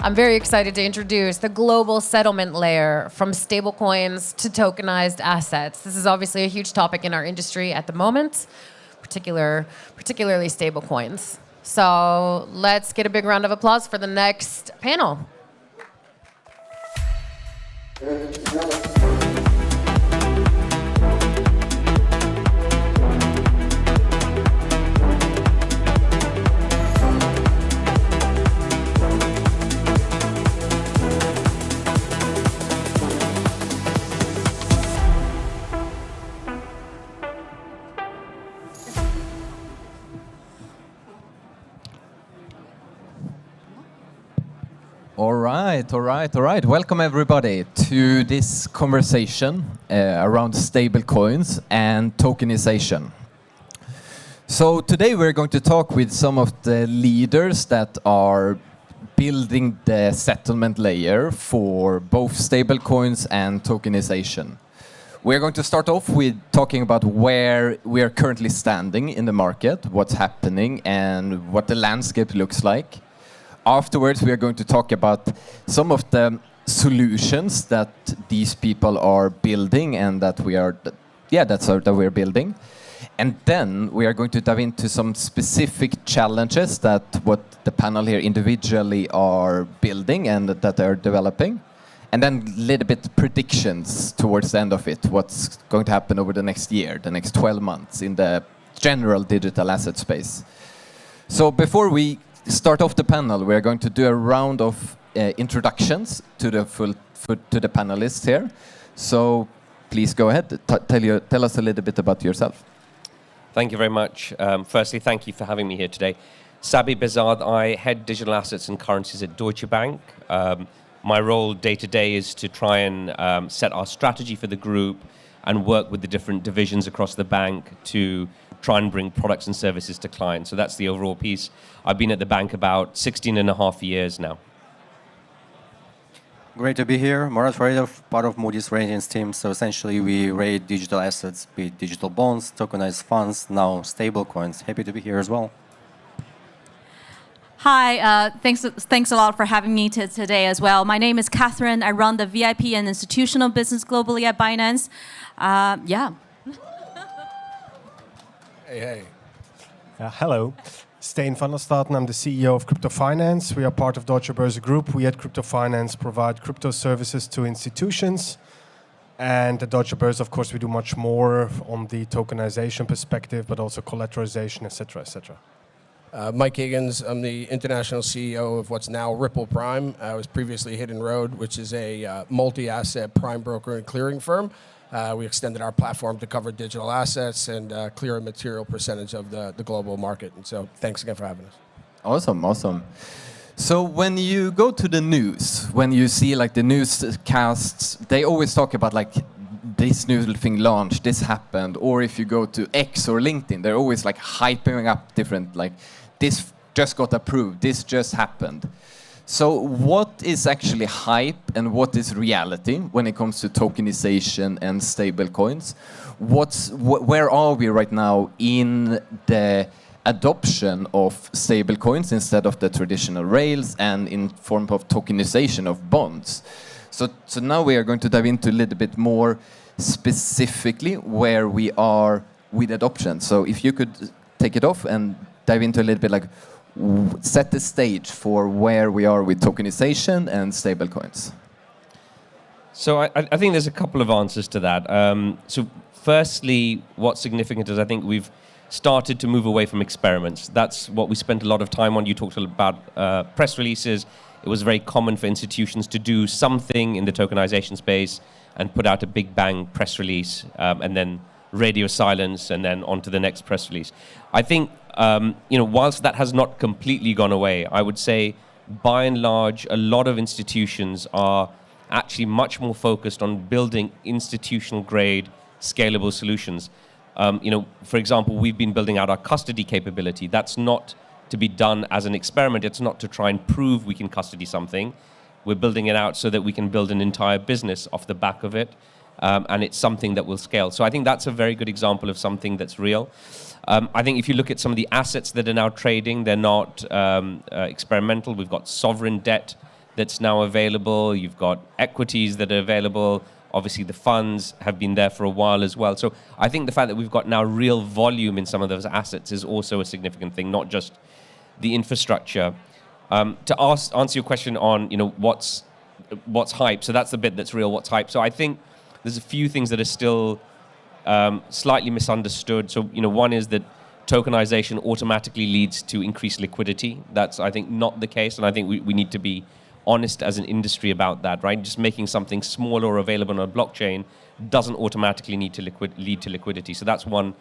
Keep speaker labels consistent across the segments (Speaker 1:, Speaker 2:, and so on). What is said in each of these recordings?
Speaker 1: I'm very excited to introduce the global settlement layer from stablecoins to tokenized assets. This is obviously a huge topic in our industry at the moment, particularly stablecoins. So let's get a big round of applause for the next panel.
Speaker 2: All right. Welcome everybody to this conversation around stablecoins and tokenization. So today we're going to talk with some of the leaders that are building the settlement layer for both stablecoins and tokenization. We're going to start off with talking about where we are currently standing in the market, what's happening, and what the landscape looks like. Afterwards, we are going to talk about some of the solutions that these people are building and that we're building. And then we are going to dive into some specific challenges that what the panel here individually are building and that they're developing. And then a little bit predictions towards the end of it, what's going to happen over the next year, the next 12 months in the general digital asset space. So before we start off the panel, we're going to do a round of introductions to the panelists here. So please go ahead, tell us a little bit about yourself.
Speaker 3: Thank you very much. Firstly, thank you for having me here today. Sabih Bezhad, I head digital assets and currencies at Deutsche Bank. My role day to day is to try and set our strategy for the group and work with the different divisions across the bank to try and bring products and services to clients. So that's the overall piece. I've been at the bank about 16 and a half years now.
Speaker 4: Great to be here. Marat Faritov, part of Moody's ratings team. So essentially we rate digital assets, be it digital bonds, tokenized funds, now stablecoins. Happy to be here as well.
Speaker 5: Hi, thanks a lot for having me today as well. My name is Catherine. I run the VIP and institutional business globally at Binance.
Speaker 6: Hey. Hello. Stijn Vander Straeten. I'm the CEO of Crypto Finance. We are part of Deutsche Börse Group. We at Crypto Finance provide crypto services to institutions. And at Deutsche Börse, of course, we do much more on the tokenization perspective, but also collateralization, etc., etc.
Speaker 7: Mike Higgins, I'm the international CEO of what's now Ripple Prime. I was previously Hidden Road, which is a multi-asset prime broker and clearing firm. We extended our platform to cover digital assets and clear a material percentage of the global market. And so thanks again for having us.
Speaker 2: Awesome. So when you go to the news, when you see like the newscasts, they always talk about like this new thing launched, this happened. Or if you go to X or LinkedIn, they're always like hyping up different, like this just got approved, this just happened. So what is actually hype and what is reality when it comes to tokenization and stablecoins? Where are we right now in the adoption of stablecoins instead of the traditional rails and in form of tokenization of bonds? So now we are going to dive into a little bit more specifically where we are with adoption. So if you could take it off and dive into a little bit like set the stage for where we are with tokenization and stablecoins.
Speaker 3: So I think there's a couple of answers to that. So firstly, what's significant is I think we've started to move away from experiments. That's what we spent a lot of time on. You talked about press releases. It was very common for institutions to do something in the tokenization space and put out a big bang press release and then radio silence and then on to the next press release. I think, whilst that has not completely gone away, I would say by and large, a lot of institutions are actually much more focused on building institutional grade scalable solutions. For example, we've been building out our custody capability. That's not to be done as an experiment. It's not to try and prove we can custody something. We're building it out so that we can build an entire business off the back of it. And it's something that will scale. So I think that's a very good example of something that's real. I think if you look at some of the assets that are now trading, they're not experimental. We've got sovereign debt that's now available. You've got equities that are available. Obviously, the funds have been there for a while as well. So I think the fact that we've got now real volume in some of those assets is also a significant thing, not just the infrastructure. To answer your question on, what's hype. So that's the bit that's real. What's hype? So I think there's a few things that are still slightly misunderstood. So one is that tokenization automatically leads to increased liquidity. That's, I think, not the case, and I think we need to be honest as an industry about that, right? Just making something smaller or available on a blockchain doesn't automatically need to lead to liquidity. So that's one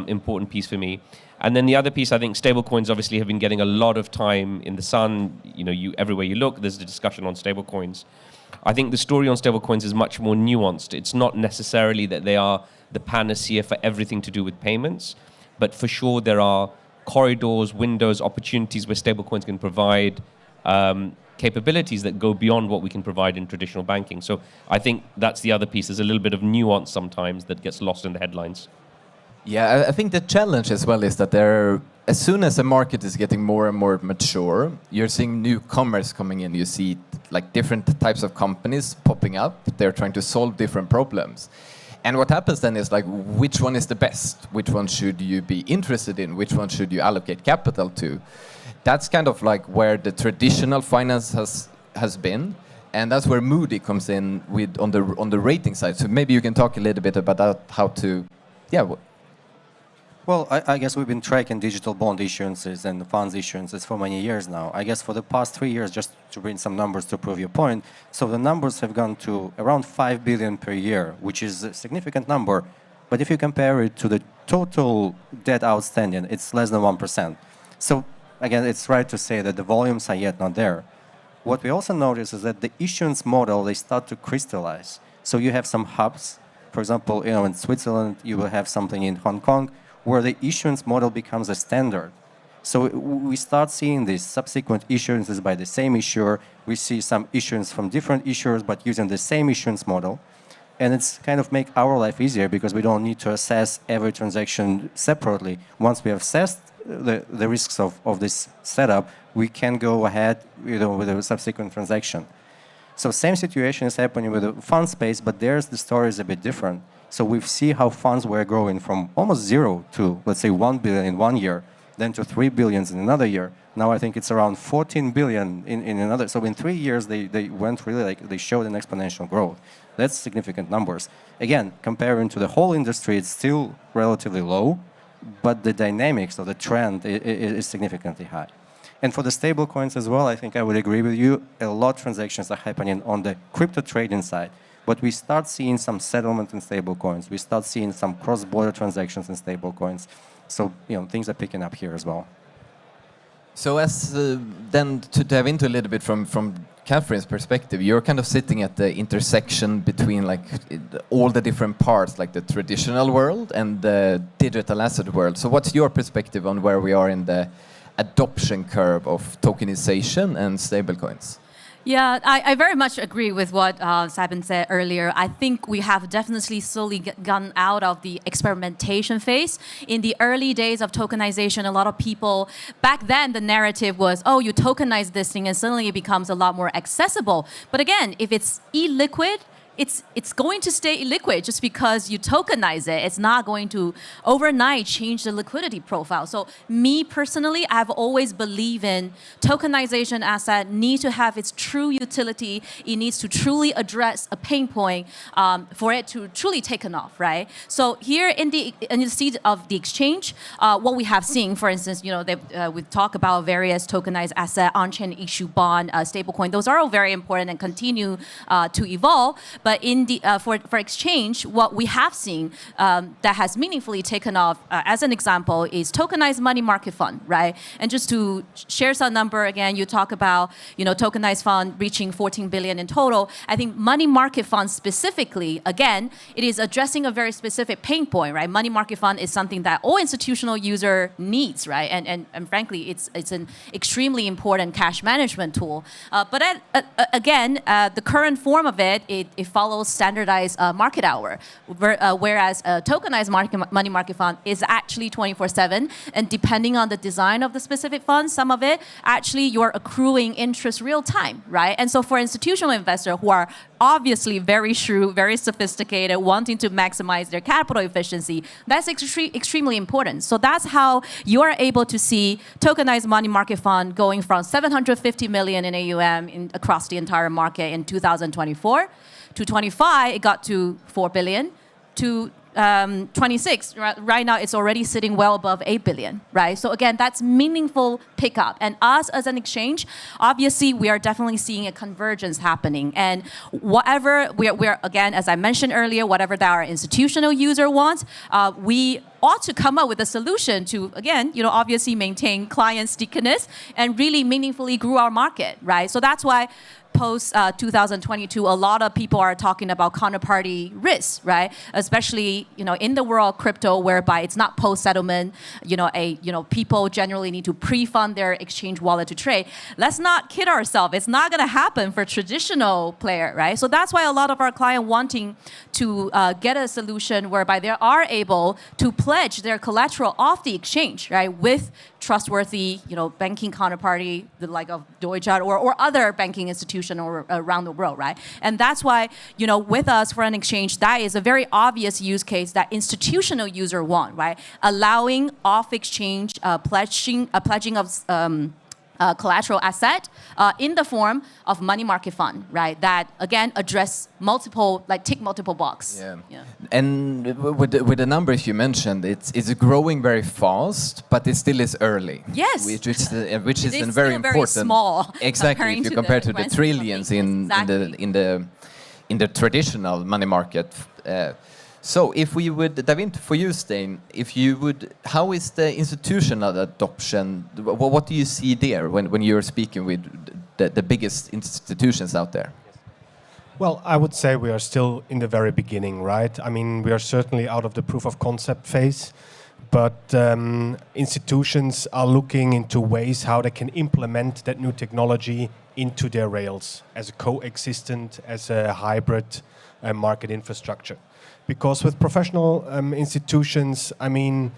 Speaker 3: important piece for me. And then the other piece, I think stablecoins obviously have been getting a lot of time in the sun. Everywhere you look, there's a discussion on stablecoins. I think the story on stablecoins is much more nuanced. It's not necessarily that they are the panacea for everything to do with payments, but for sure there are corridors, windows, opportunities where stablecoins can provide capabilities that go beyond what we can provide in traditional banking. So I think that's the other piece. There's a little bit of nuance sometimes that gets lost in the headlines.
Speaker 2: Yeah, I think the challenge as well is that as soon as the market is getting more and more mature, you're seeing newcomers coming in. You see like different types of companies popping up. They're trying to solve different problems. And what happens then is like, which one is the best? Which one should you be interested in? Which one should you allocate capital to? That's kind of like where the traditional finance has been, and that's where Moody comes in with on the rating side. So maybe you can talk a little bit about how to,
Speaker 4: Well, I guess we've been tracking digital bond issuances and funds issuances for many years now. I guess for the past 3 years, just to bring some numbers to prove your point, so the numbers have gone to around 5 billion per year, which is a significant number. But if you compare it to the total debt outstanding, it's less than 1%. So again, it's right to say that the volumes are yet not there. What we also notice is that the issuance model, they start to crystallize. So you have some hubs. For example, in Switzerland, you will have something in Hong Kong, where the issuance model becomes a standard. So we start seeing these subsequent issuances by the same issuer. We see some issuance from different issuers, but using the same issuance model. And it's kind of make our life easier because we don't need to assess every transaction separately. Once we have assessed the risks of this setup, we can go ahead with a subsequent transaction. So same situation is happening with the fund space, but there's the story is a bit different. So we see how funds were growing from almost 0 to, let's say, 1 billion in 1 year, then to 3 billion in another year. Now I think it's around 14 billion in another. So in 3 years, they went really they showed an exponential growth. That's significant numbers. Again, comparing to the whole industry, it's still relatively low, but the dynamics of the trend is significantly high. And for the stable coins as well, I think I would agree with you. A lot of transactions are happening on the crypto trading side. But we start seeing some settlement in stable coins. We start seeing some cross-border transactions in stable coins. So things are picking up here as well.
Speaker 2: So as then to dive into a little bit from Catherine's perspective, you're kind of sitting at the intersection between like all the different parts, like the traditional world and the digital asset world. So what's your perspective on where we are in the adoption curve of tokenization and stablecoins?
Speaker 5: Yeah, I very much agree with what Sabih said earlier. I think we have definitely slowly gotten out of the experimentation phase. In the early days of tokenization, a lot of people, back then the narrative was, oh, you tokenize this thing and suddenly it becomes a lot more accessible. But again, if it's illiquid, it's going to stay illiquid just because you tokenize it. It's not going to overnight change the liquidity profile. So me personally, I've always believed in tokenization asset need to have its true utility. It needs to truly address a pain point for it to truly take off, right? So here in the seat of the exchange, what we have seen, for instance, we talk about various tokenized asset, on-chain issue bond, stablecoin. Those are all very important and continue to evolve. But in the for exchange, what we have seen that has meaningfully taken off, as an example, is tokenized money market fund, right? And just to share some number again, you talk about tokenized fund reaching 14 billion in total. I think money market fund specifically, again, it is addressing a very specific pain point, right? Money market fund is something that all institutional user needs, right? And frankly, it's an extremely important cash management tool. But again, the current form of it follows standardized market hour, whereas a tokenized money market fund is actually 24/7. And depending on the design of the specific fund, some of it actually you're accruing interest real time, right? And so for institutional investors who are obviously very shrewd, very sophisticated, wanting to maximize their capital efficiency, that's extremely important. So that's how you are able to see tokenized money market fund going from 750 million in AUM across the entire market in 2024 to 25, it got to 4 billion to 26. Right now, it's already sitting well above 8 billion, right? So again, that's meaningful pickup. And us as an exchange, obviously, we are definitely seeing a convergence happening. And whatever we're again, as I mentioned earlier, whatever that our institutional user wants, we ought to come up with a solution to, again, obviously maintain client stickiness and really meaningfully grow our market, right? So that's why post 2022, a lot of people are talking about counterparty risk, right? Especially, in the world of crypto, whereby it's not post settlement. People generally need to pre-fund their exchange wallet to trade. Let's not kid ourselves; it's not going to happen for traditional player, right? So that's why a lot of our clients wanting to get a solution whereby they are able to pledge their collateral off the exchange, right, with trustworthy, banking counterparty, the like of Deutsche or other banking institution around the world, right? And that's why, with us for an exchange, that is a very obvious use case that institutional user want, right? Allowing off-exchange pledging of collateral asset in the form of money market fund, right? That again address tick multiple boxes.
Speaker 2: Yeah. And with the numbers you mentioned, it's growing very fast, but it still is early.
Speaker 5: Yes.
Speaker 2: Which is very
Speaker 5: very
Speaker 2: important.
Speaker 5: Small.
Speaker 2: Exactly. If you compare to the trillions in the traditional money market. So if we would dive into for you, Stijn, how is the institutional adoption? What do you see there when you're speaking with the biggest institutions out there?
Speaker 6: Well, I would say we are still in the very beginning, right? I mean, we are certainly out of the proof of concept phase, but institutions are looking into ways how they can implement that new technology into their rails as a coexistent, as a hybrid market infrastructure. Because with professional institutions, I mean,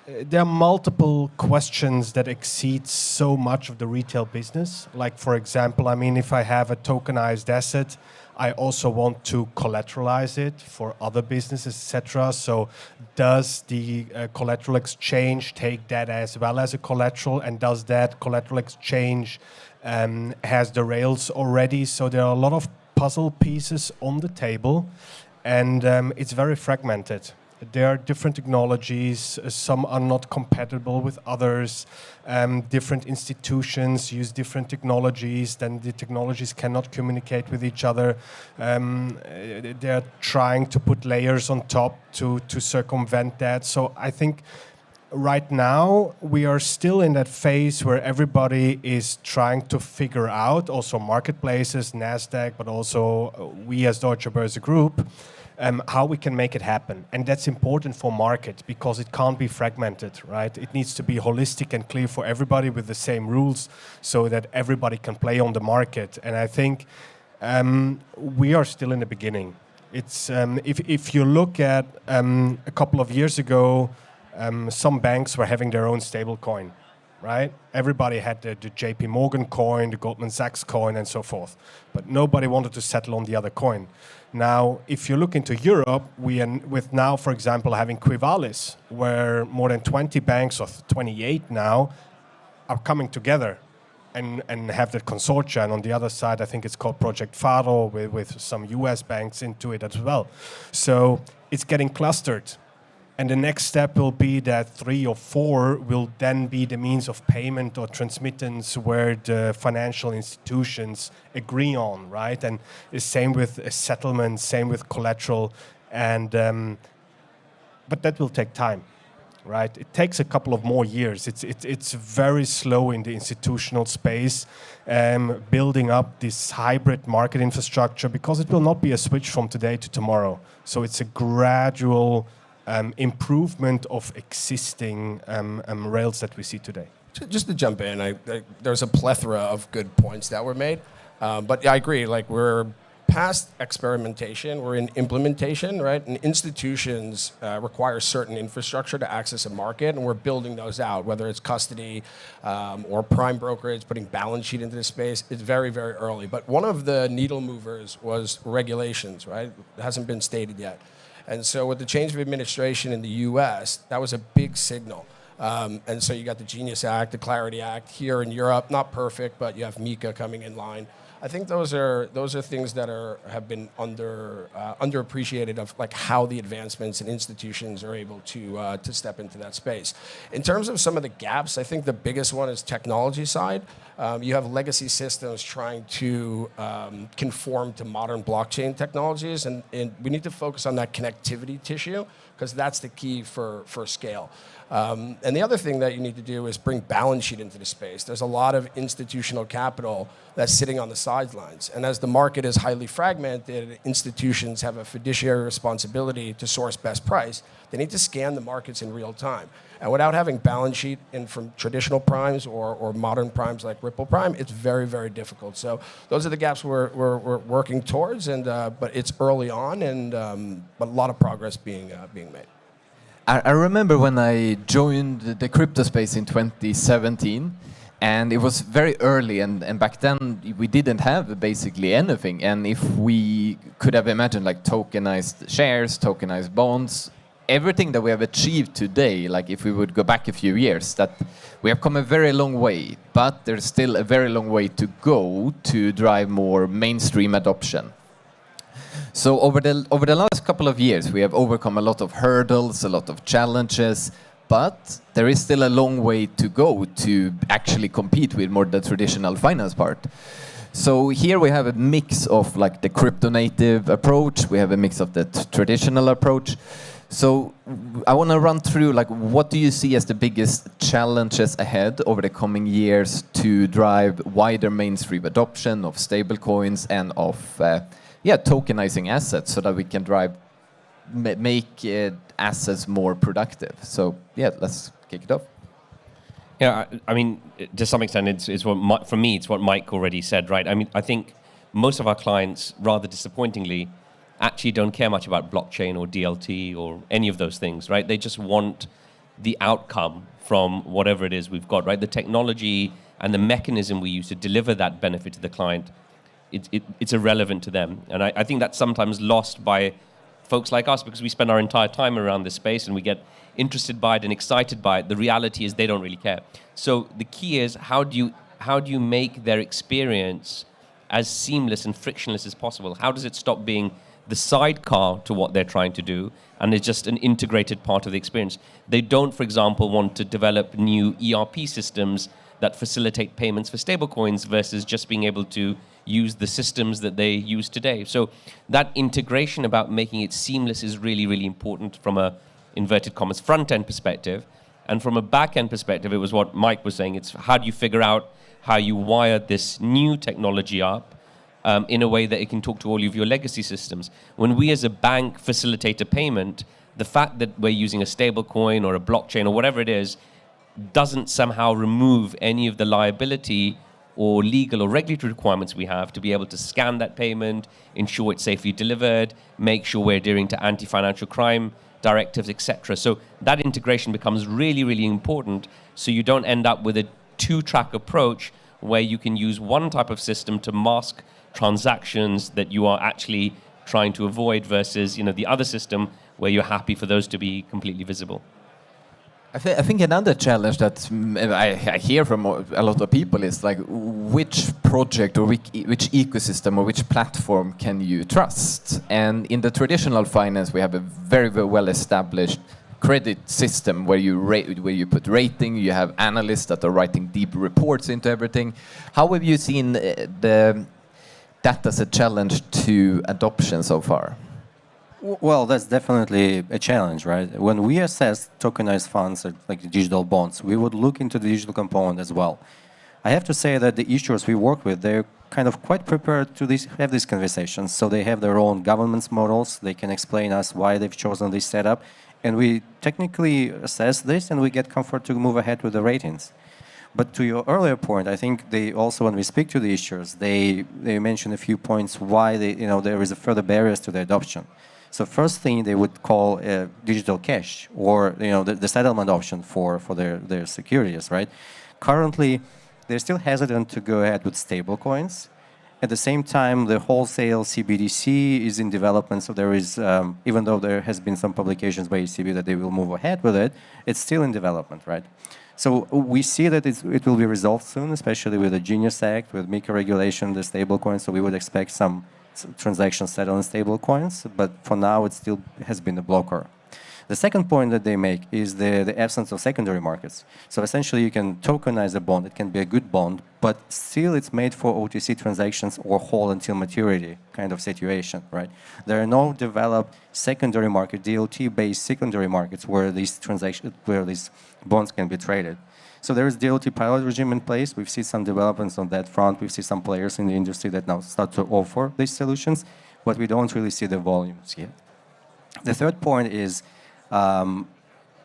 Speaker 6: there are multiple questions that exceed so much of the retail business. Like, for example, I mean, if I have a tokenized asset, I also want to collateralize it for other businesses, etc. So does the collateral exchange take that as well as a collateral? And does that collateral exchange has the rails already? So there are a lot of puzzle pieces on the table. And it's very fragmented. There are different technologies. Some are not compatible with others. Different institutions use different technologies. Then the technologies cannot communicate with each other. They're trying to put layers on top to circumvent that. So I think right now we are still in that phase where everybody is trying to figure out, also marketplaces, NASDAQ, but also we as Deutsche Börse Group, how we can make it happen. And that's important for market because it can't be fragmented, right? It needs to be holistic and clear for everybody with the same rules so that everybody can play on the market. And I think we are still in the beginning. It's if you look at a couple of years ago, some banks were having their own stable coin, right? Everybody had the JP Morgan coin, the Goldman Sachs coin, and so forth. But nobody wanted to settle on the other coin. Now, if you look into Europe, with now, for example, having Quivalis, where more than 20 banks, or 28 now, are coming together and have that consortia. And on the other side, I think it's called Project Faro with some US banks into it as well. So it's getting clustered. And the next step will be that 3 or 4 will then be the means of payment or transmittance where the financial institutions agree on, right? And the same with settlement, same with collateral. And but that will take time, right? It takes a couple of more years. It's very slow in the institutional space, building up this hybrid market infrastructure because it will not be a switch from today to tomorrow. So it's a gradual improvement of existing rails that we see today.
Speaker 7: Just to jump in, there's a plethora of good points that were made, but I agree. Like we're past experimentation. We're in implementation, right? And institutions require certain infrastructure to access a market, and we're building those out, whether it's custody or prime brokerage, putting balance sheet into the space. It's very, very early. But one of the needle movers was regulations, right? It hasn't been stated yet. And so with the change of administration in the US, that was a big signal. And so you got the Genius Act, the Clarity Act here in Europe, not perfect, but you have MiCA coming in line. I think those are things that have been underappreciated of like how the advancements and institutions are able to step into that space. In terms of some of the gaps, I think the biggest one is technology side. You have legacy systems trying to conform to modern blockchain technologies, and we need to focus on that connectivity tissue because that's the key for scale. And the other thing that you need to do is bring balance sheet into the space. There's a lot of institutional capital that's sitting on the sidelines. And as the market is highly fragmented, institutions have a fiduciary responsibility to source best price. They need to scan the markets in real time. And without having balance sheet in from traditional primes or modern primes like Ripple Prime, it's very, very difficult. So those are the gaps we're working towards, and but it's early on, and but a lot of progress being made.
Speaker 2: I remember when I joined the crypto space in 2017, and it was very early, and back then we didn't have basically anything. And if we could have imagined like tokenized shares, tokenized bonds, everything that we have achieved today, like if we would go back a few years, that we have come a very long way, but there's still a very long way to go to drive more mainstream adoption. So over the last couple of years, we have overcome a lot of hurdles, a lot of challenges, but there is still a long way to go to actually compete with more the traditional finance part. So here we have a mix of like the crypto native approach, we have a mix of the traditional approach. So I want to run through like what do you see as the biggest challenges ahead over the coming years to drive wider mainstream adoption of stablecoins and of tokenizing assets so that we can make assets more productive. So yeah, let's kick it off.
Speaker 3: Yeah, I mean, to some extent, it's what for me, it's what Mike already said, right? I mean, I think most of our clients, rather disappointingly, actually don't care much about blockchain or DLT or any of those things, right? They just want the outcome from whatever it is we've got, right? The technology and the mechanism we use to deliver that benefit to the client, it's irrelevant to them. And I think that's sometimes lost by folks like us because we spend our entire time around this space and we get interested by it and excited by it. The reality is they don't really care. So the key is how do you make their experience as seamless and frictionless as possible? How does it stop being the sidecar to what they're trying to do and it's just an integrated part of the experience? They don't, for example, want to develop new ERP systems that facilitate payments for stablecoins versus just being able to use the systems that they use today. So that integration about making it seamless is really, really important from a inverted commas front-end perspective. And from a back-end perspective, it was what Mike was saying. It's how do you figure out how you wire this new technology up in a way that it can talk to all of your legacy systems. When we as a bank facilitate a payment, the fact that we're using a stable coin or a blockchain or whatever it is doesn't somehow remove any of the liability or legal or regulatory requirements we have to be able to scan that payment, ensure it's safely delivered, make sure we're adhering to anti-financial crime directives, etc. So that integration becomes really, really important so you don't end up with a two-track approach where you can use one type of system to mask transactions that you are actually trying to avoid versus the other system where you're happy for those to be completely visible.
Speaker 2: I think another challenge that I hear from a lot of people is like which project or which ecosystem or which platform can you trust? And in the traditional finance, we have a very, very well established credit system where you put rating, you have analysts that are writing deep reports into everything. How have you seen that as a challenge to adoption so far?
Speaker 4: Well, that's definitely a challenge, right? When we assess tokenized funds, like digital bonds, we would look into the digital component as well. I have to say that the issuers we work with, they're kind of quite prepared to have these conversations. So they have their own governance models. They can explain us why they've chosen this setup. And we technically assess this and we get comfort to move ahead with the ratings. But to your earlier point, I think they also, when we speak to the issuers, they mention a few points why there is a further barriers to the adoption. So first thing they would call digital cash, or the settlement option for their securities, right? Currently, they're still hesitant to go ahead with stable coins. At the same time, the wholesale CBDC is in development, so there is, even though there has been some publications by ECB that they will move ahead with it, it's still in development, right? So we see that it will be resolved soon, especially with the Genius Act, with MiCA regulation, the stablecoins. So we would expect some transactions settled in stablecoins, but for now it still has been a blocker. The second point that they make is the absence of secondary markets. So essentially you can tokenize a bond, it can be a good bond, but still it's made for OTC transactions or hold until maturity kind of situation, right? There are no developed secondary market, DLT-based secondary markets where these bonds can be traded. So there is DLT pilot regime in place. We've seen some developments on that front. We've seen some players in the industry that now start to offer these solutions, but we don't really see the volumes yet. The third point is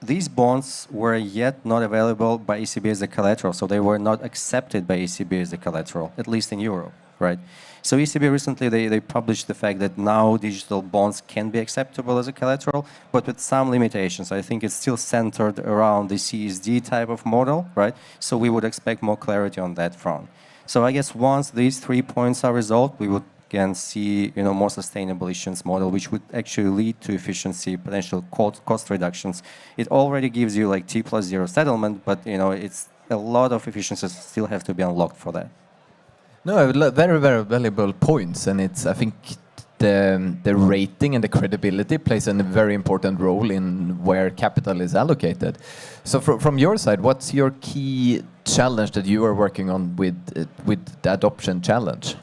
Speaker 4: these bonds were yet not available by ECB as a collateral, so they were not accepted by ECB as a collateral, at least in Europe, right? So ECB recently, they published the fact that now digital bonds can be acceptable as a collateral, but with some limitations. I think it's still centered around the CSD type of model, right? So we would expect more clarity on that front. So I guess once these 3 points are resolved, we would again see more sustainable issuance model, which would actually lead to efficiency, potential cost reductions. It already gives you like T+0 settlement, but it's a lot of efficiencies still have to be unlocked for that.
Speaker 2: No, very, very valuable points, and I think the rating and the credibility plays a very important role in where capital is allocated. So from your side, what's your key challenge that you are working on with the adoption challenge?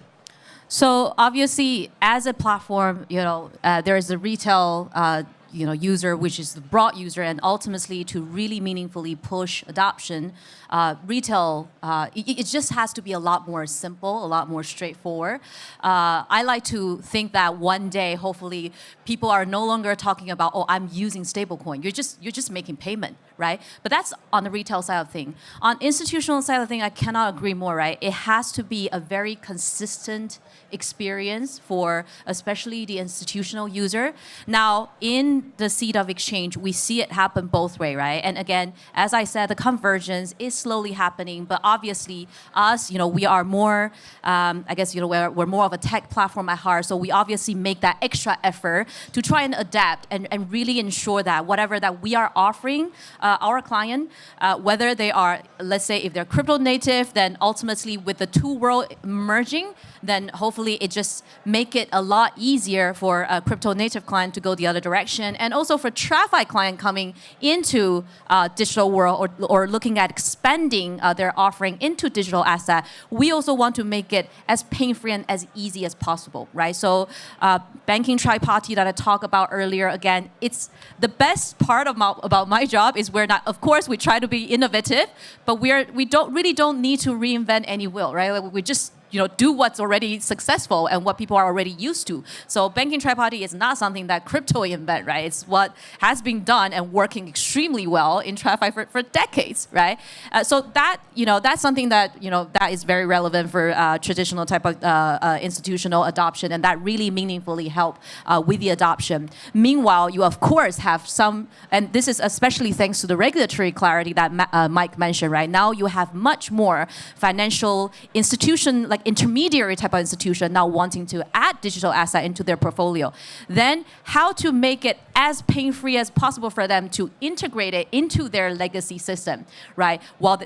Speaker 5: So obviously, as a platform, there is a retail user, which is the broad user, and ultimately to really meaningfully push adoption, retail, it just has to be a lot more simple, a lot more straightforward. I like to think that one day, hopefully, people are no longer talking about, oh, I'm using stablecoin. You're just making payment, right? But that's on the retail side of thing. On institutional side of thing, I cannot agree more, right? It has to be a very consistent experience for especially the institutional user. Now, in the seed of exchange, we see it happen both ways, right? And again, as I said, the convergence is slowly happening, but obviously us, we are more, I guess, we're more of a tech platform at heart, so we obviously make that extra effort to try and adapt and really ensure that whatever that we are offering our client, whether they are, let's say, if they're crypto native, then ultimately with the two world merging, then hopefully it just make it a lot easier for a crypto native client to go the other direction, and also for TradFi client coming into digital world or looking at expanding their offering into digital asset. We also want to make it as pain-free and as easy as possible, right? So banking tri-party that I talked about earlier, again, it's the best part about my job is we're not, of course, we try to be innovative, but we don't need to reinvent any wheel, right? Like we just do what's already successful and what people are already used to. So banking tri-party is not something that crypto invent, right? It's what has been done and working extremely well in TradFi for decades, right? So that, that's something that, that is very relevant for traditional type of institutional adoption, and that really meaningfully help with the adoption. Meanwhile, you of course have some, and this is especially thanks to the regulatory clarity that Mike mentioned, right? Now you have much more financial institution, like intermediary type of institution now wanting to add digital asset into their portfolio. Then how to make it as pain-free as possible for them to integrate it into their legacy system, right? While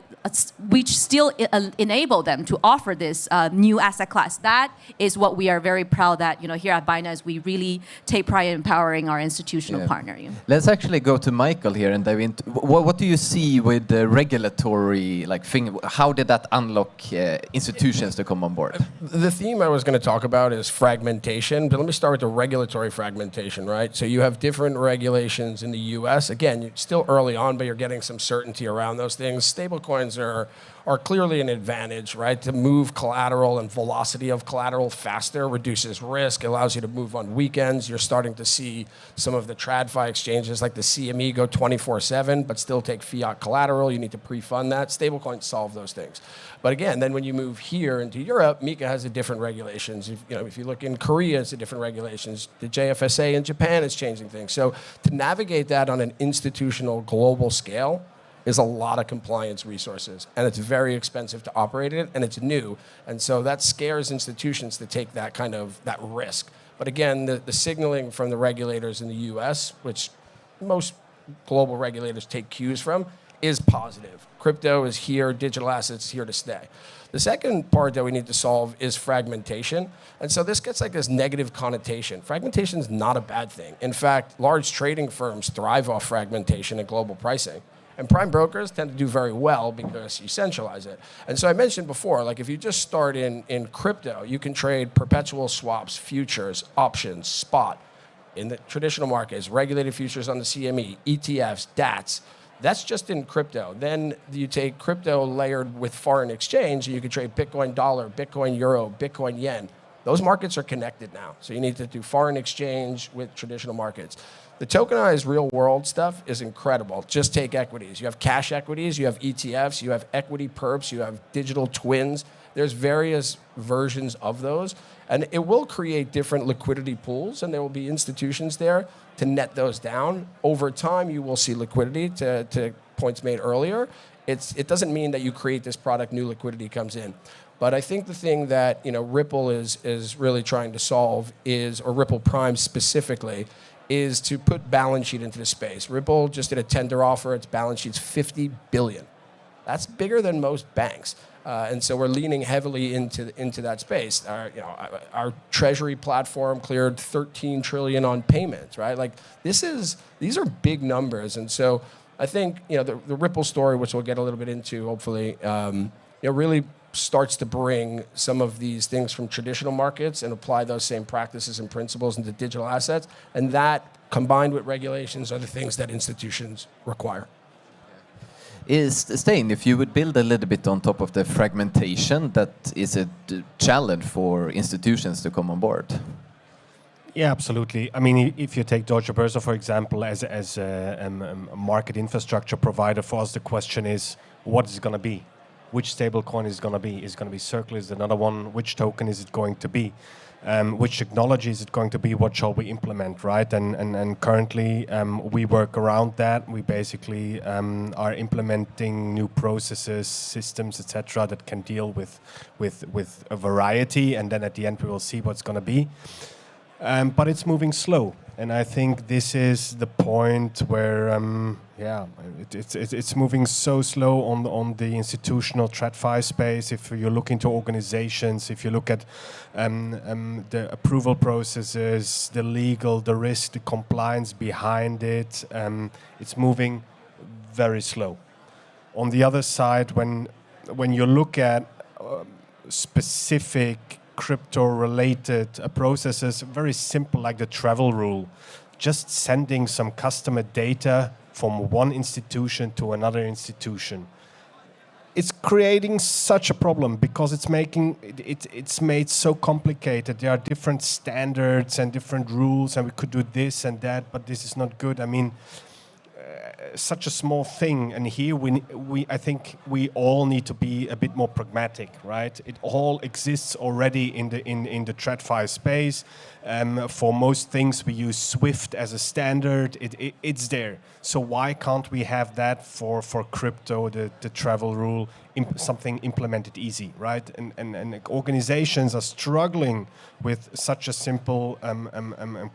Speaker 5: which still enable them to offer this new asset class. That is what we are very proud that, here at Binance, we really take pride in empowering our institutional partner.
Speaker 2: Let's actually go to Michael here and dive into what do you see with the regulatory thing? How did that unlock institutions to come come on board?
Speaker 7: The theme I was going to talk about is fragmentation, but let me start with the regulatory fragmentation, right? So you have different regulations in the US. Again, you're still early on, but you're getting some certainty around those things. Stablecoins are clearly an advantage, right? To move collateral and velocity of collateral faster reduces risk, allows you to move on weekends. You're starting to see some of the TradFi exchanges like the CME go 24/7, but still take fiat collateral. You need to pre-fund that. Stablecoins solve those things. But again, then when you move here into Europe, MiCA has a different regulations. If you look in Korea, it's a different regulations. The JFSA in Japan is changing things. So to navigate that on an institutional global scale is a lot of compliance resources, and it's very expensive to operate it, and it's new. And so that scares institutions to take that kind of that risk. But again, the signaling from the regulators in the US, which most global regulators take cues from, is positive. Crypto is here, digital assets is here to stay. The second part that we need to solve is fragmentation. And so this gets like this negative connotation. Fragmentation is not a bad thing. In fact, large trading firms thrive off fragmentation and global pricing. And prime brokers tend to do very well because you centralize it. And so I mentioned before, like if you just start in crypto, you can trade perpetual swaps, futures, options, spot. In the traditional markets, regulated futures on the CME, ETFs, DATs. That's just in crypto. Then you take crypto layered with foreign exchange, and you can trade Bitcoin dollar, Bitcoin euro, Bitcoin yen. Those markets are connected now. So you need to do foreign exchange with traditional markets. The tokenized real world stuff is incredible. Just take equities. You have cash equities, you have ETFs, you have equity perps, you have digital twins. There's various versions of those. And it will create different liquidity pools, and there will be institutions there to net those down. Over time, you will see liquidity, to points made earlier. It doesn't mean that you create this product, new liquidity comes in. But I think the thing that Ripple is really trying to solve is, or Ripple Prime specifically, is to put balance sheet into the space. Ripple just did a tender offer. Its balance sheet's $50 billion. That's bigger than most banks. And so we're leaning heavily into that space. Our treasury platform cleared $13 trillion on payments, right? Like these are big numbers. And so I think the Ripple story, which we'll get a little bit into, hopefully, really starts to bring some of these things from traditional markets and apply those same practices and principles into digital assets. And that, combined with regulations, are the things that institutions require.
Speaker 2: Stijn, if you would build a little bit on top of the fragmentation, that is a challenge for institutions to come on board.
Speaker 6: Yeah, absolutely. I mean, if you take Deutsche Börse, for example, as a market infrastructure provider, for us the question is, what is it going to be? Which stablecoin is it going to be? Is it going to be Circle? Is it another one? Which token is it going to be? Which technology is it going to be? What shall we implement, right? And currently we work around that. We basically are implementing new processes, systems, etc., that can deal with a variety, and then at the end we will see what's going to be. But it's moving slow, and I think this is the point where it's moving so slow on the institutional TradFi space. If you look into organizations, if you look at the approval processes, the legal, the risk, the compliance behind it, it's moving very slow. On the other side, when you look at specific crypto-related processes, very simple, like the travel rule, just sending some customer data from one institution to another institution. It's creating such a problem because it's made so complicated. There are different standards and different rules, and we could do this and that, but this is not good. I mean, such a small thing, and here I think we all need to be a bit more pragmatic, right? It all exists already in the TradFi space. For most things, we use SWIFT as a standard. It's there. So why can't we have that for crypto, the travel rule, something implemented easy, right? And organizations are struggling with such a simple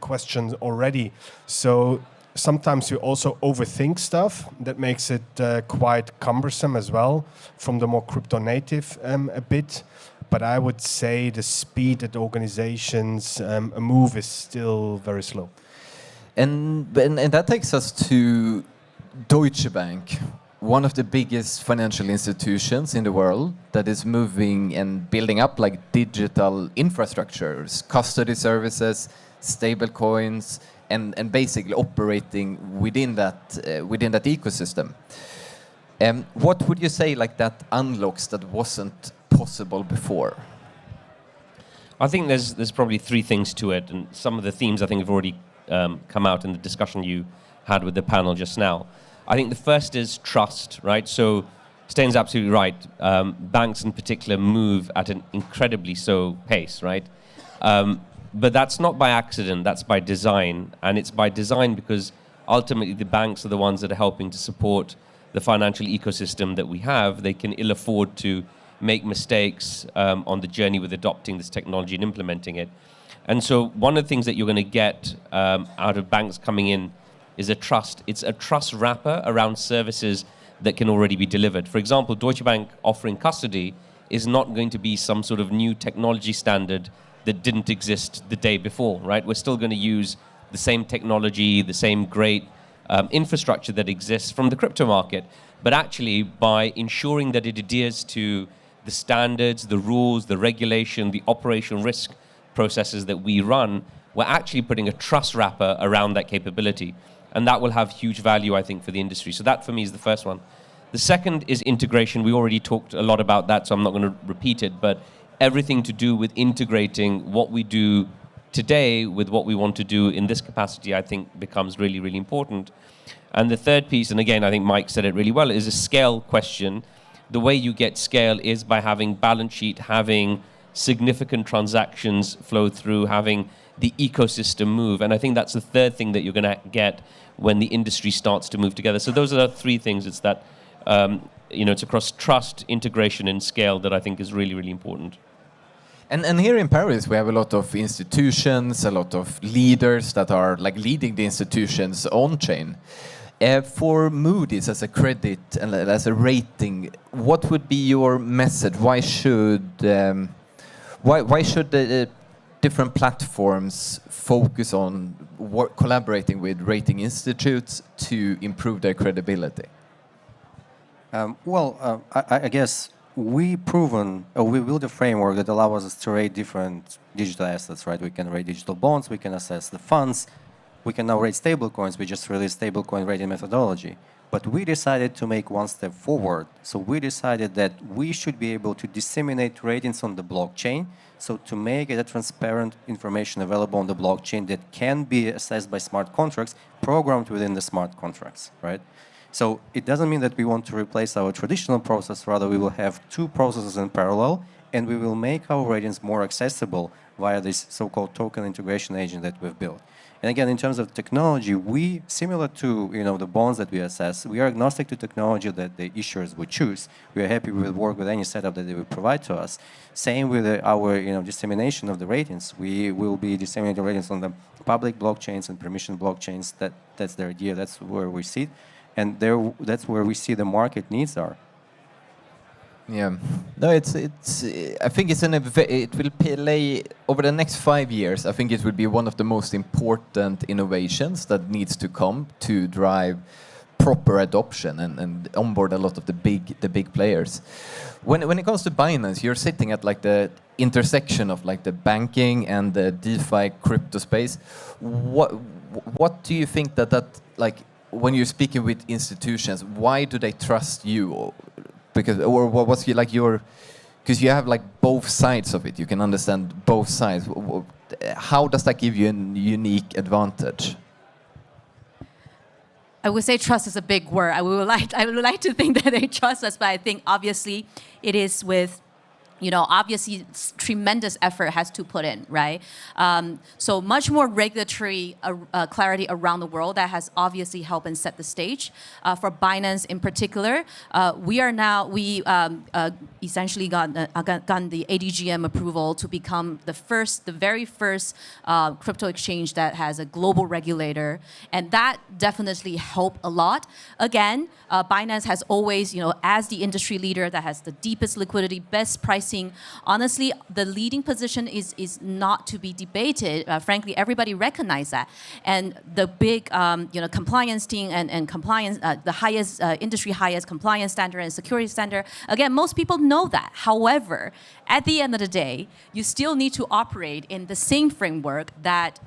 Speaker 6: question already. So sometimes you also overthink stuff that makes it quite cumbersome as well from the more crypto native a bit. But I would say the speed that organizations move is still very slow.
Speaker 2: And that takes us to Deutsche Bank. one of the biggest financial institutions in the world that is moving and building up like digital infrastructures, custody services, stable coins, and basically operating within that ecosystem. What would you say like that unlocks that wasn't possible before?
Speaker 3: I think there's probably three things to it, and some of the themes I think have already come out in the discussion you had with the panel just now. I think the first is trust, right? So Stijn's absolutely right. Banks in particular move at an incredibly slow pace, right? But that's not by accident, that's by design. And it's by design because ultimately the banks are the ones that are helping to support the financial ecosystem that we have. They can ill afford to make mistakes on the journey with adopting this technology and implementing it. And so one of the things that you're going to get out of banks coming in is a trust. It's a trust wrapper around services that can already be delivered. For example, Deutsche Bank offering custody is not going to be some sort of new technology standard that didn't exist the day before, right? We're still going to use the same technology, the same great infrastructure that exists from the crypto market, but actually by ensuring that it adheres to the standards, the rules, the regulation, the operational risk processes that we run, we're actually putting a trust wrapper around that capability. And that will have huge value, I think, for the industry. So that, for me, is the first one. The second is integration. We already talked a lot about that, so I'm not going to repeat it. But everything to do with integrating what we do today with what we want to do in this capacity, I think, becomes really, really important. And the third piece, and again, I think Mike said it really well, is a scale question. The way you get scale is by having balance sheet, having significant transactions flow through, having the ecosystem move. And I think that's the third thing that you're going to get when the industry starts to move together. So those are the three things. It's that, it's across trust, integration, and scale that I think is really, really important.
Speaker 2: And here in Paris, we have a lot of institutions, a lot of leaders that are like leading the institutions on chain. For Moody's as a credit and as a rating, what would be your message? Why should the different platforms focus on collaborating with rating institutes to improve their credibility?
Speaker 4: I guess we build a framework that allows us to rate different digital assets, right? We can rate digital bonds, we can assess the funds, we can now rate stablecoins. We just released stablecoin rating methodology. But we decided to make one step forward. So we decided that we should be able to disseminate ratings on the blockchain. So to make that transparent information available on the blockchain that can be assessed by smart contracts programmed within the smart contracts, right? So it doesn't mean that we want to replace our traditional process. Rather, we will have two processes in parallel, and we will make our ratings more accessible via this so-called token integration agent that we've built. And again, in terms of technology, we, similar to the bonds that we assess, we are agnostic to technology that the issuers would choose. We are happy we will work with any setup that they will provide to us. Same with our dissemination of the ratings. We will be disseminating ratings on the public blockchains and permission blockchains. That's their idea. That's where we see it. And that's where we see the market needs are.
Speaker 2: Yeah, no, it's. I think it will play over the next 5 years. I think it will be one of the most important innovations that needs to come to drive proper adoption and onboard a lot of the big players. When it comes to Binance, you're sitting at like the intersection of like the banking and the DeFi crypto space. What do you think that like when you're speaking with institutions, why do they trust you? Because because you have like both sides of it. You can understand both sides. How does that give you a unique advantage?
Speaker 5: I would say trust is a big word. I would like to think that they trust us, but I think obviously it is with obviously tremendous effort has to put in, right? So much more regulatory clarity around the world that has obviously helped and set the stage. For Binance in particular, we essentially got the ADGM approval to become the very first crypto exchange that has a global regulator, and that definitely helped a lot. Again, Binance has always, as the industry leader that has the deepest liquidity, best price pricing, honestly, the leading position is not to be debated. Frankly, everybody recognizes that. And the big compliance team and compliance, the highest industry highest compliance standard and security standard, again, most people know that. However, at the end of the day, you still need to operate in the same framework that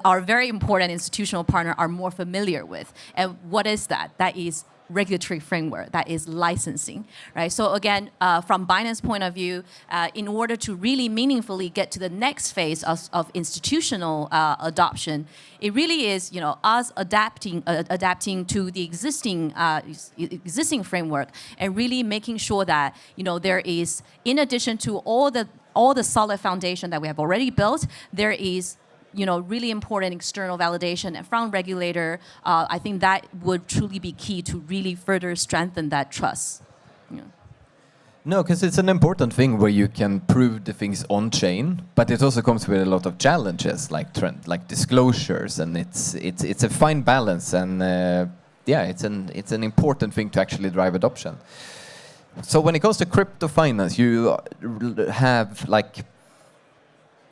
Speaker 5: our very important institutional partner are more familiar with. And what is that? That is regulatory framework, that is licensing, right? So again, from Binance's point of view, in order to really meaningfully get to the next phase of institutional adoption, it really is, us adapting to the existing framework and really making sure that, there is, in addition to all the solid foundation that we have already built, there is really important external validation from regulator. I think that would truly be key to really further strengthen that trust.
Speaker 2: No, because it's an important thing where you can prove the things on chain, but it also comes with a lot of challenges like disclosures, and it's a fine balance, and it's an important thing to actually drive adoption. So when it comes to crypto finance, you have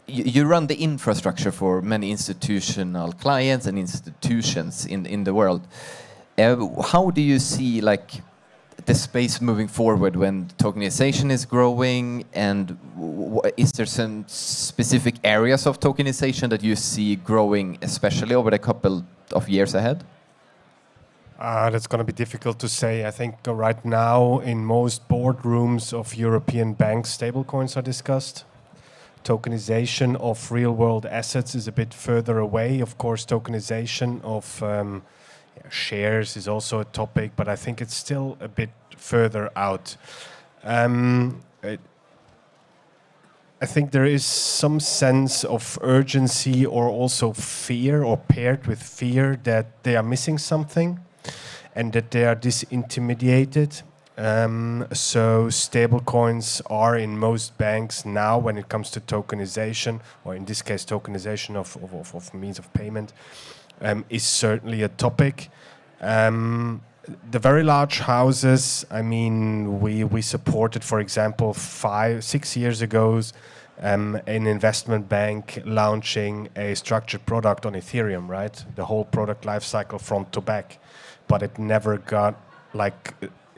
Speaker 2: you run the infrastructure for many institutional clients and institutions in the world. How do you see the space moving forward when tokenization is growing, and is there some specific areas of tokenization that you see growing, especially over the couple of years ahead?
Speaker 6: That's going to be difficult to say. I think right now in most boardrooms of European banks, stablecoins are discussed. Tokenization of real-world assets is a bit further away. Of course, tokenization of shares is also a topic, but I think it's still a bit further out. I think there is some sense of urgency or also fear, or paired with fear, that they are missing something and that they are disintermediated. So stablecoins are in most banks now, when it comes to tokenization, or in this case tokenization of means of payment, is certainly a topic. The very large houses, I mean, we supported, for example, 5-6 years ago, an investment bank launching a structured product on Ethereum, right? The whole product lifecycle front to back, but it never got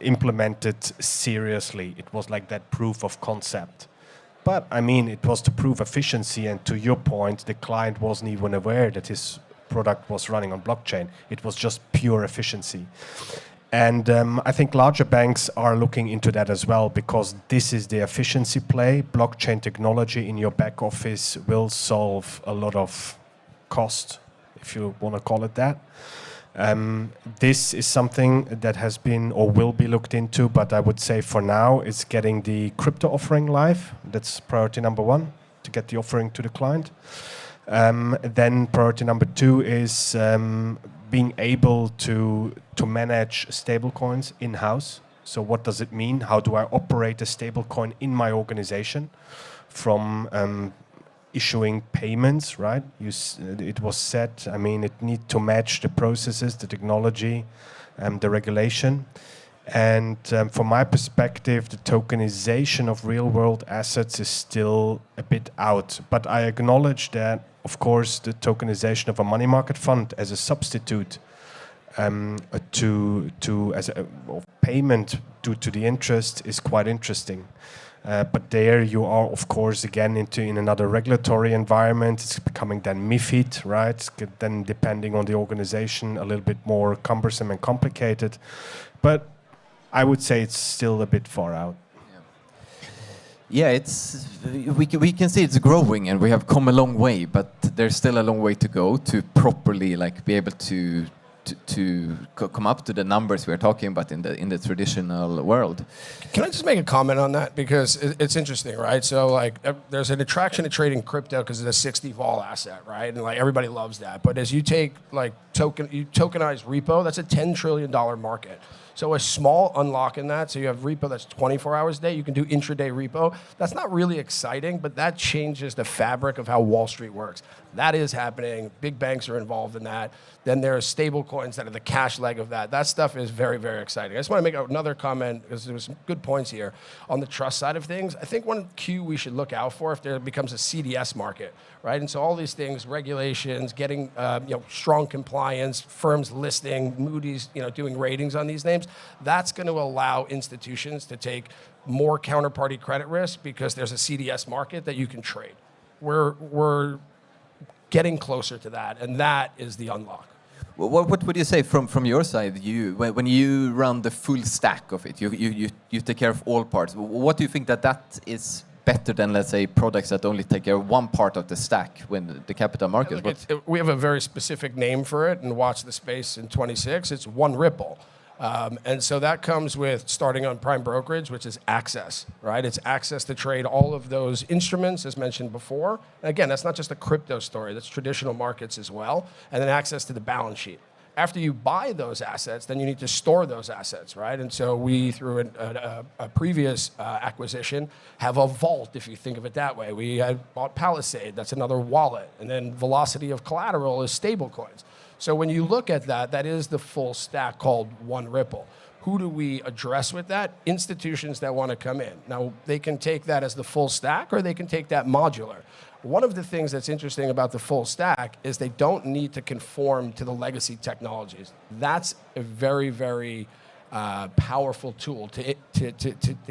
Speaker 6: implemented seriously. It was like that proof of concept. But I mean, it was to prove efficiency, and to your point, the client wasn't even aware that his product was running on blockchain. It was just pure efficiency. And I think larger banks are looking into that as well, because this is the efficiency play. Blockchain technology in your back office will solve a lot of cost, if you want to call it that. This is something that has been or will be looked into, but I would say for now it's getting the crypto offering live. That's priority number one, to get the offering to the client. Then priority number two is being able to manage stablecoins in-house. So what does it mean? How do I operate a stablecoin in my organization? From issuing payments, right? It was said, I mean, it needs to match the processes, the technology, the regulation. And from my perspective, the tokenization of real-world assets is still a bit out. But I acknowledge that, of course, the tokenization of a money market fund as a substitute as a payment due to the interest is quite interesting. But there you are, of course, again in another regulatory environment. It's becoming then MiFID, right? Then depending on the organization, a little bit more cumbersome and complicated. But I would say it's still a bit far out.
Speaker 2: Yeah, we can see it's growing, and we have come a long way, but there's still a long way to go to properly be able to come up to the numbers we're talking about in the traditional world.
Speaker 7: Can I just make a comment on that? Because it's interesting, right? So there's an attraction to trading crypto because it's a 60 vol asset, right? And everybody loves that. But as you take tokenized repo, that's a $10 trillion market. So a small unlock in that, so you have repo that's 24 hours a day, you can do intraday repo. That's not really exciting, but that changes the fabric of how Wall Street works. That is happening. Big banks are involved in that. Then there are stable coins that are the cash leg of that. That stuff is very, very exciting. I just want to make another comment, because there was some good points here. On the trust side of things, I think one cue we should look out for if there becomes a CDS market, right? And so all these things, regulations, getting strong compliance, firms listing, Moody's doing ratings on these names, that's going to allow institutions to take more counterparty credit risk because there's a CDS market that you can trade. We're getting closer to that, and that is the unlock.
Speaker 2: What would you say from your side? When you run the full stack of it, you take care of all parts. What do you think that is better than, let's say, products that only take care of one part of the stack when the capital markets?
Speaker 7: We have a very specific name for it, and watch the space in 26. It's one Ripple. And so that comes with starting on prime brokerage, which is access, right? It's access to trade all of those instruments, as mentioned before. And again, that's not just a crypto story, that's traditional markets as well. And then access to the balance sheet. After you buy those assets, then you need to store those assets, right? And so we, through a previous acquisition, have a vault, if you think of it that way. We had bought Palisade, that's another wallet. And then velocity of collateral is stablecoins. So when you look at that, that is the full stack called One Ripple. Who do we address with that? Institutions that want to come in. Now, they can take that as the full stack, or they can take that modular. One of the things that's interesting about the full stack is they don't need to conform to the legacy technologies. That's a very, very powerful tool to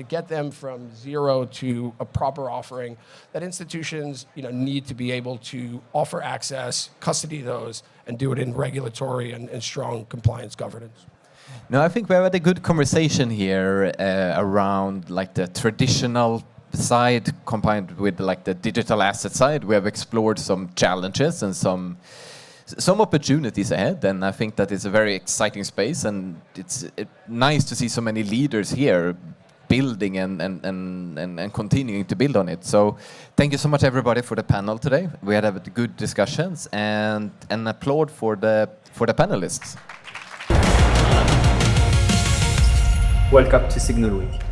Speaker 7: get them from zero to a proper offering that institutions need to be able to offer access, custody those, and do it in regulatory and strong compliance governance.
Speaker 2: No, I think we have had a good conversation here around like the traditional side combined with like the digital asset side. We have explored some challenges and some opportunities ahead, and I think that is a very exciting space, and it's nice to see so many leaders here building and continuing to build on it. So thank you so much everybody for the panel today. We had good discussions, and an applaud for the panelists.
Speaker 8: Welcome to Signal Week.